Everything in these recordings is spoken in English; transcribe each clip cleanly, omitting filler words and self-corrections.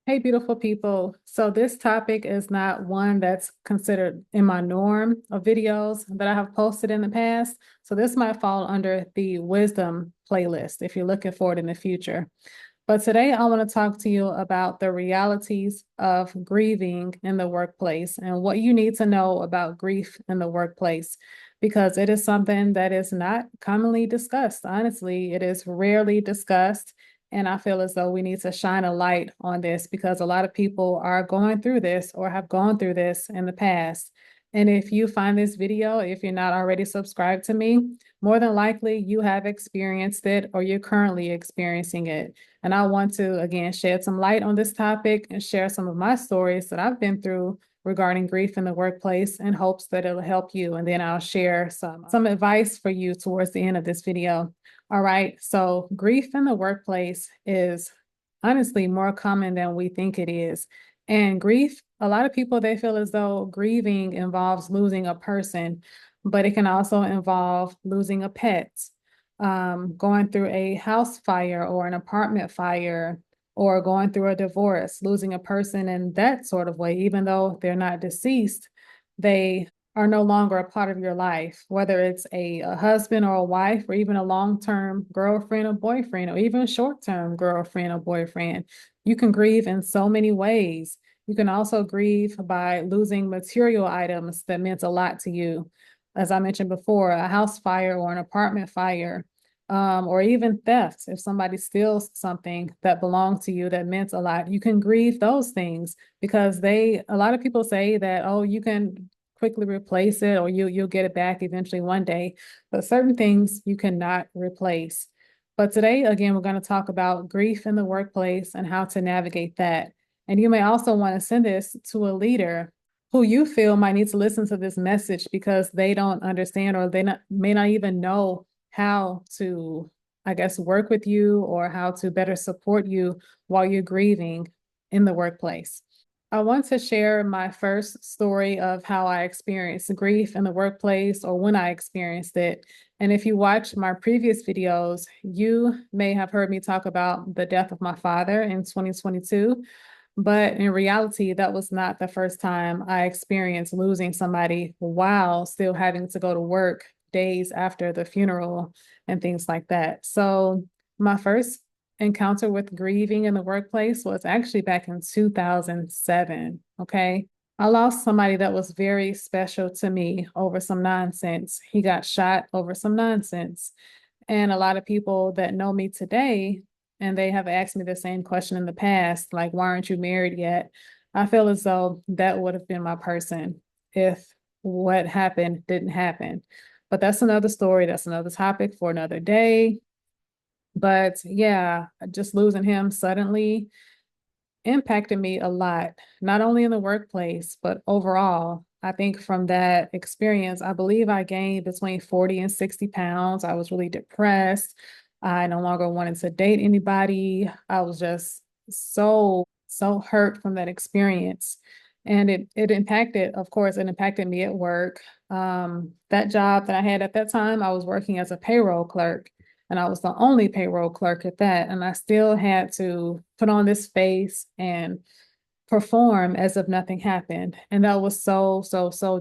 Hey, beautiful people. So this topic is not one that's considered in my norm of videos that I have posted in the past. So this might fall under the wisdom playlist if you're looking for it in the future. But today I want to talk to you about the realities of grieving in the workplace and what you need to know about grief in the workplace, because it is something that is not commonly discussed. Honestly, it is rarely discussed. And I feel as though we need to shine a light on this because a lot of people are going through this or have gone through this in the past. And if you find this video, if you're not already subscribed to me, more than likely you have experienced it or you're currently experiencing it. And I want to, again, shed some light on this topic and share some of my stories that I've been through regarding grief in the workplace in hopes that it'll help you. And then I'll share some advice for you towards the end of this video. All right. So grief in the workplace is honestly more common than we think it is. And grief, a lot of people, they feel as though grieving involves losing a person, but it can also involve losing a pet, going through a house fire or an apartment fire, or going through a divorce, losing a person in that sort of way, even though they're not deceased, they are no longer a part of your life, whether it's a husband or a wife, or even a long-term girlfriend or boyfriend, or even a short-term girlfriend or boyfriend. You can grieve in so many ways. You can also grieve by losing material items that meant a lot to you. As I mentioned before, a house fire or an apartment fire, or even theft. If somebody steals something that belonged to you that meant a lot, you can grieve those things because a lot of people say that, oh, you can quickly replace it or you'll get it back eventually one day, but certain things you cannot replace. But today, again, we're going to talk about grief in the workplace and how to navigate that. And you may also want to send this to a leader who you feel might need to listen to this message because they don't understand or may not even know how to, I guess, work with you or how to better support you while you're grieving in the workplace. I want to share my first story of how I experienced grief in the workplace or when I experienced it. And if you watch my previous videos, you may have heard me talk about the death of my father in 2022. But in reality, that was not the first time I experienced losing somebody while still having to go to work days after the funeral and things like that. So my first encounter with grieving in the workplace was actually back in 2007. Okay. I lost somebody that was very special to me over some nonsense. He got shot over some nonsense. And a lot of people that know me today, and they have asked me the same question in the past, like, why aren't you married yet? I feel as though that would have been my person if what happened didn't happen. But that's another story. That's another topic for another day. But yeah, just losing him suddenly impacted me a lot, not only in the workplace, but overall. I think from that experience, I believe I gained between 40 and 60 pounds. I was really depressed. I no longer wanted to date anybody. I was just so hurt from that experience. And it impacted, of course, it impacted me at work. That job that I had at that time, I was working as a payroll clerk. And I was the only payroll clerk at that. And I still had to put on this face and perform as if nothing happened. And that was so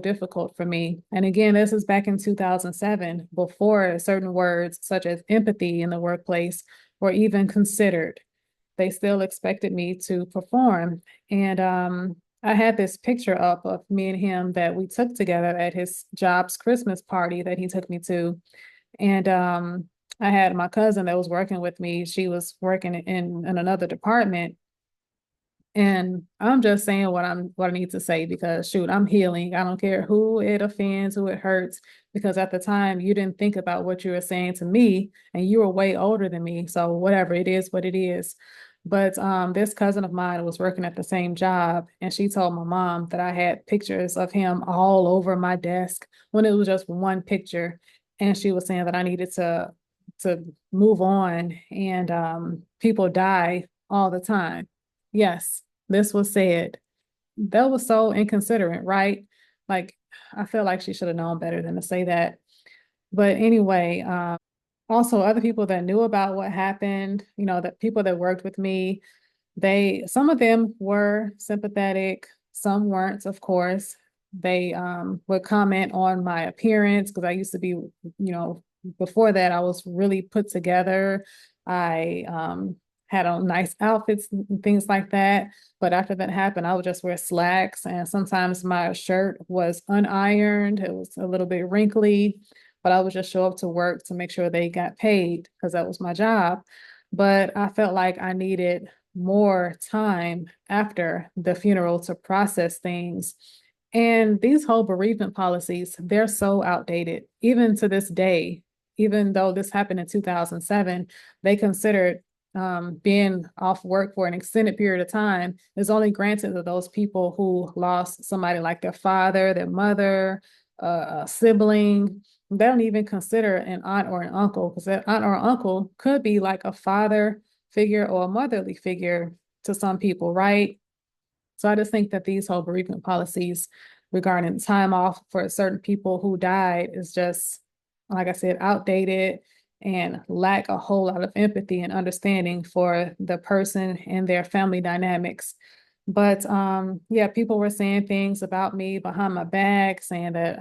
difficult for me. And again, this is back in 2007, before certain words such as empathy in the workplace were even considered. They still expected me to perform. And I had this picture up of me and him that we took together at his job's Christmas party that he took me to. And I had my cousin that was working with me. She was working in another department. And I'm just saying what I need to say because shoot, I'm healing. I don't care who it offends, who it hurts, because at the time you didn't think about what you were saying to me and you were way older than me. So whatever, it is what it is. But this cousin of mine was working at the same job and she told my mom that I had pictures of him all over my desk when it was just one picture. And she was saying that I needed to move on and people die all the time. Yes, this was said. That was so inconsiderate, right? Like, I feel like she should have known better than to say that. But anyway, also other people that knew about what happened, that people that worked with me, Some of them were sympathetic, some weren't, of course. They would comment on my appearance because I used to be, before that I was really put together. I had on nice outfits and things like that. But after that happened, I would just wear slacks, and sometimes my shirt was unironed. It was a little bit wrinkly, but I would just show up to work to make sure they got paid because that was my job. But I felt like I needed more time after the funeral to process things. And these whole bereavement policies, they're so outdated. Even to this day, even though this happened in 2007, they considered being off work for an extended period of time is only granted to those people who lost somebody like their father, their mother, a sibling. They don't even consider an aunt or an uncle, because that aunt or uncle could be like a father figure or a motherly figure to some people, right? So I just think that these whole bereavement policies regarding time off for certain people who died is just, like I said, outdated and lack a whole lot of empathy and understanding for the person and their family dynamics. But yeah, people were saying things about me behind my back, saying that,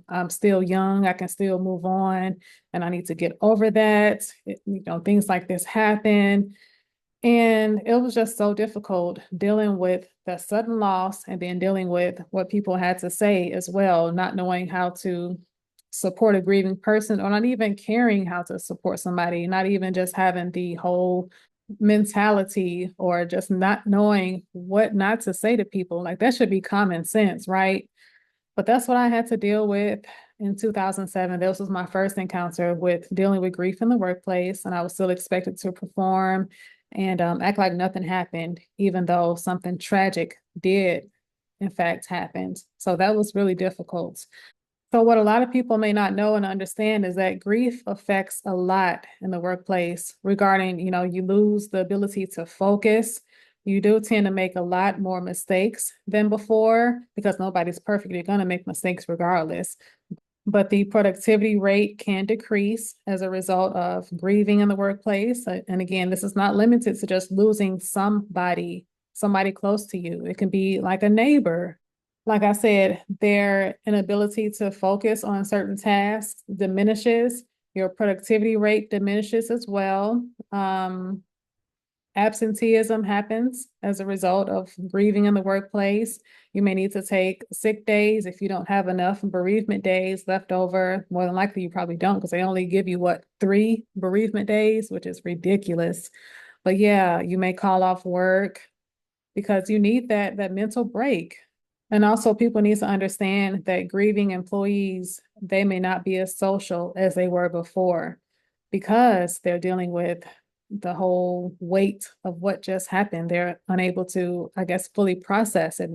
I'm still young, I can still move on, and I need to get over that. Things like this happen. And it was just so difficult dealing with the sudden loss and then dealing with what people had to say as well, not knowing how to support a grieving person or not even caring how to support somebody, not even just having the whole mentality or just not knowing what not to say to people. Like that should be common sense, right? But that's what I had to deal with in 2007. This was my first encounter with dealing with grief in the workplace, and I was still expected to perform and act like nothing happened, even though something tragic did, in fact, happen. So that was really difficult. So what a lot of people may not know and understand is that grief affects a lot in the workplace regarding, you lose the ability to focus. You do tend to make a lot more mistakes than before because nobody's perfect. You're going to make mistakes regardless. But the productivity rate can decrease as a result of grieving in the workplace. And again, this is not limited to just losing somebody close to you. It can be like a neighbor. Like I said, their inability to focus on certain tasks diminishes. Your productivity rate diminishes as well. Absenteeism happens as a result of grieving in the workplace. You may need to take sick days if you don't have enough bereavement days left over. More than likely, you probably don't because they only give you, what, 3 bereavement days, which is ridiculous. But yeah, you may call off work because you need that mental break. And also people need to understand that grieving employees, they may not be as social as they were before because they're dealing with the whole weight of what just happened. They're unable to, I guess, fully process it.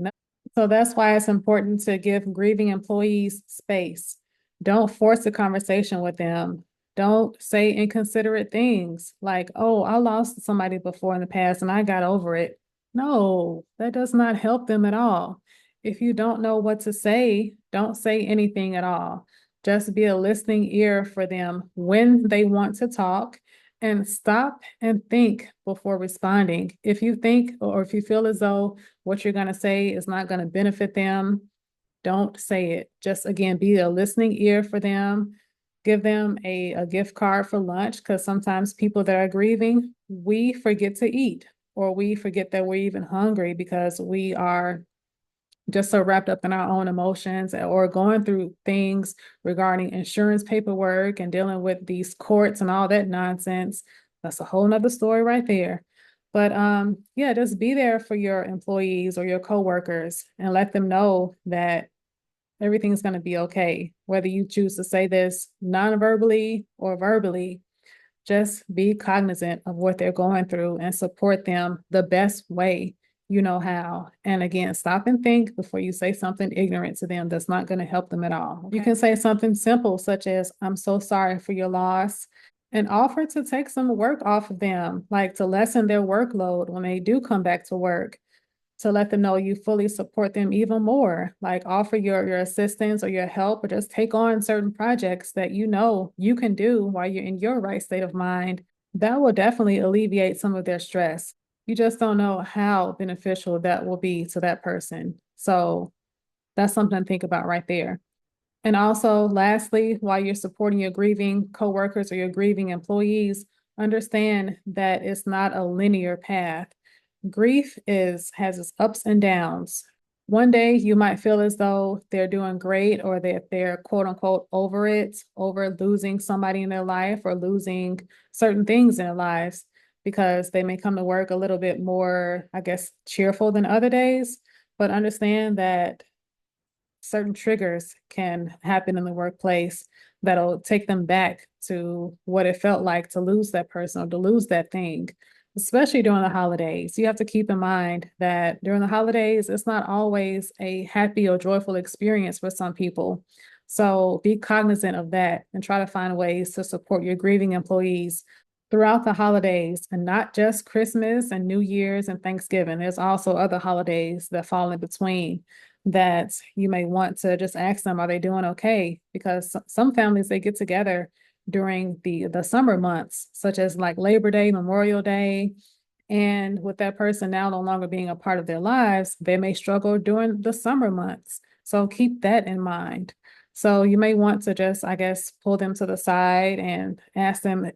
So that's why it's important to give grieving employees space. Don't force a conversation with them. Don't say inconsiderate things like, oh, I lost somebody before in the past and I got over it. No, that does not help them at all. If you don't know what to say, don't say anything at all. Just be a listening ear for them when they want to talk and stop and think before responding. If you think or if you feel as though what you're going to say is not going to benefit them, don't say it. Just again, be a listening ear for them. Give them a gift card for lunch because sometimes people that are grieving, we forget to eat or we forget that we're even hungry because we are just so wrapped up in our own emotions or going through things regarding insurance paperwork and dealing with these courts and all that nonsense. That's a whole nother story right there. But yeah, just be there for your employees or your coworkers and let them know that everything's going to be okay. Whether you choose to say this non-verbally or verbally, just be cognizant of what they're going through and support them the best way you know how. And again, stop and think before you say something ignorant to them that's not going to help them at all. Okay. You can say something simple, such as, I'm so sorry for your loss, and offer to take some work off of them, like to lessen their workload when they do come back to work, to let them know you fully support them even more, like offer your assistance or your help, or just take on certain projects that you know you can do while you're in your right state of mind. That will definitely alleviate some of their stress. You just don't know how beneficial that will be to that person. So that's something to think about right there. And also, lastly, while you're supporting your grieving coworkers or your grieving employees, understand that it's not a linear path. Grief has its ups and downs. One day you might feel as though they're doing great or that they're quote unquote over it, over losing somebody in their life or losing certain things in their lives because they may come to work a little bit more, I guess, cheerful than other days. But understand that certain triggers can happen in the workplace that'll take them back to what it felt like to lose that person or to lose that thing, especially during the holidays. You have to keep in mind that during the holidays, it's not always a happy or joyful experience for some people. So be cognizant of that and try to find ways to support your grieving employees throughout the holidays, and not just Christmas and New Year's and Thanksgiving. There's also other holidays that fall in between that you may want to just ask them, are they doing okay? Because some families, they get together during the summer months, such as like Labor Day, Memorial Day. And with that person now no longer being a part of their lives, they may struggle during the summer months. So keep that in mind. So you may want to just, I guess, pull them to the side and ask them,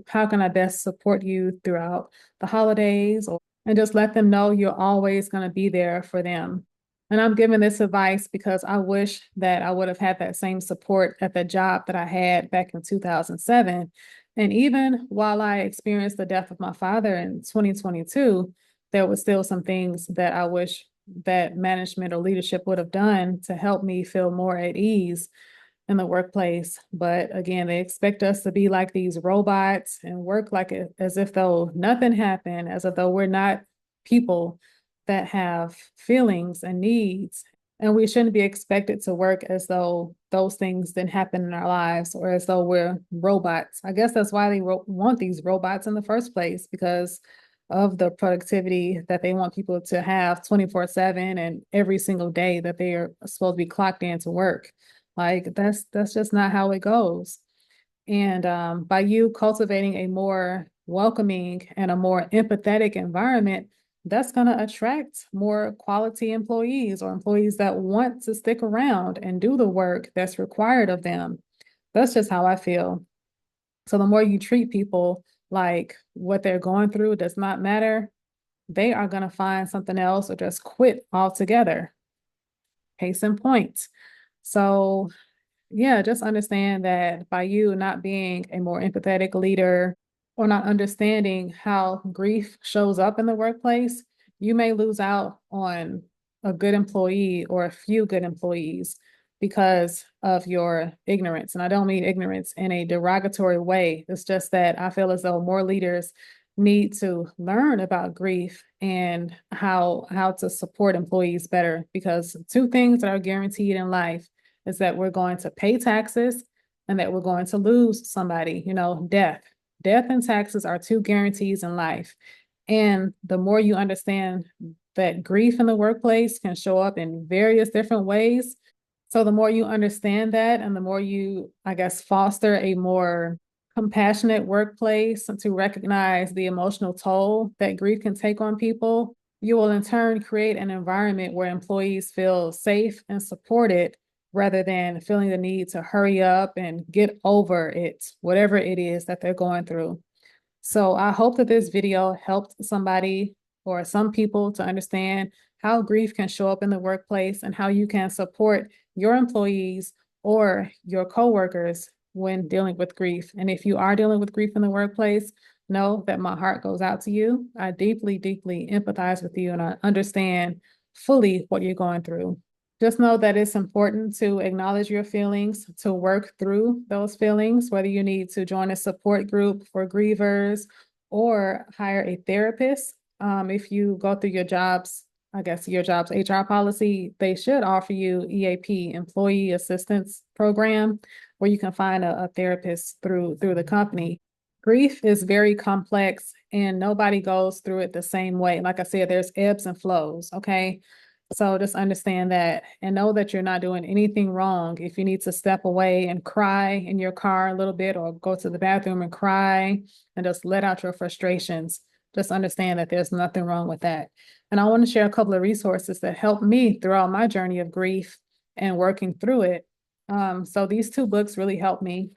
how can I best support you throughout the holidays? And just let them know you're always going to be there for them. And I'm giving this advice because I wish that I would have had that same support at the job that I had back in 2007. And even while I experienced the death of my father in 2022, there was still some things that I wish that management or leadership would have done to help me feel more at ease in the workplace. But again, they expect us to be like these robots and work like it, as if though nothing happened, as if though we're not people that have feelings and needs. And we shouldn't be expected to work as though those things didn't happen in our lives or as though we're robots. I guess that's why they want these robots in the first place, because of the productivity that they want people to have 24/7 and every single day that they are supposed to be clocked in to work. Like that's just not how it goes. And by you cultivating a more welcoming and a more empathetic environment, that's going to attract more quality employees or employees that want to stick around and do the work that's required of them. That's just how I feel. So the more you treat people like what they're going through does not matter, they are going to find something else or just quit altogether. Case in point. So yeah, just understand that by you not being a more empathetic leader or not understanding how grief shows up in the workplace, you may lose out on a good employee or a few good employees because of your ignorance. And I don't mean ignorance in a derogatory way. It's just that I feel as though more leaders need to learn about grief and how to support employees better, because two things that are guaranteed in life is that we're going to pay taxes and that we're going to lose somebody, death. Death and taxes are two guarantees in life. And the more you understand that grief in the workplace can show up in various different ways. So the more you understand that and the more you, I guess, foster a more compassionate workplace to recognize the emotional toll that grief can take on people, you will in turn create an environment where employees feel safe and supported rather than feeling the need to hurry up and get over it, whatever it is that they're going through. So I hope that this video helped somebody or some people to understand how grief can show up in the workplace and how you can support your employees or your coworkers when dealing with grief. And if you are dealing with grief in the workplace, know that my heart goes out to you. I deeply, deeply empathize with you and I understand fully what you're going through. Just know that it's important to acknowledge your feelings, to work through those feelings, whether you need to join a support group for grievers or hire a therapist. If you go through your job's, I guess your job's HR policy, they should offer you EAP, Employee Assistance Program, where you can find a therapist through the company. Grief is very complex and nobody goes through it the same way. Like I said, there's ebbs and flows, okay? So just understand that and know that you're not doing anything wrong. If you need to step away and cry in your car a little bit or go to the bathroom and cry and just let out your frustrations, just understand that there's nothing wrong with that. And I want to share a couple of resources that helped me throughout my journey of grief and working through it. So these two books really helped me.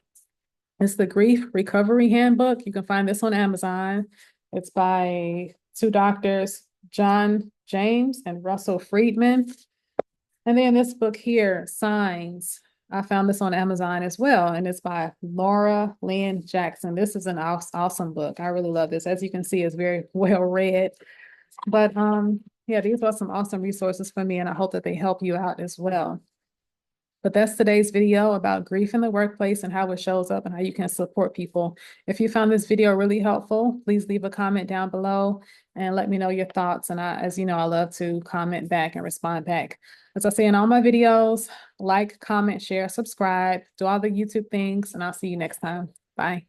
It's the Grief Recovery Handbook. You can find this on Amazon. It's by two doctors, John James and Russell Friedman. And then this book here, Signs. I found this on Amazon as well, and it's by Laura Lynn Jackson. This is an awesome book. I really love this. As you can see, it's very well read. But yeah, these are some awesome resources for me, and I hope that they help you out as well. But that's today's video about grief in the workplace and how it shows up and how you can support people. If you found this video really helpful, please leave a comment down below and let me know your thoughts. And as you know, I love to comment back and respond back. As I say in all my videos, like, comment, share, subscribe, do all the YouTube things, and I'll see you next time. Bye.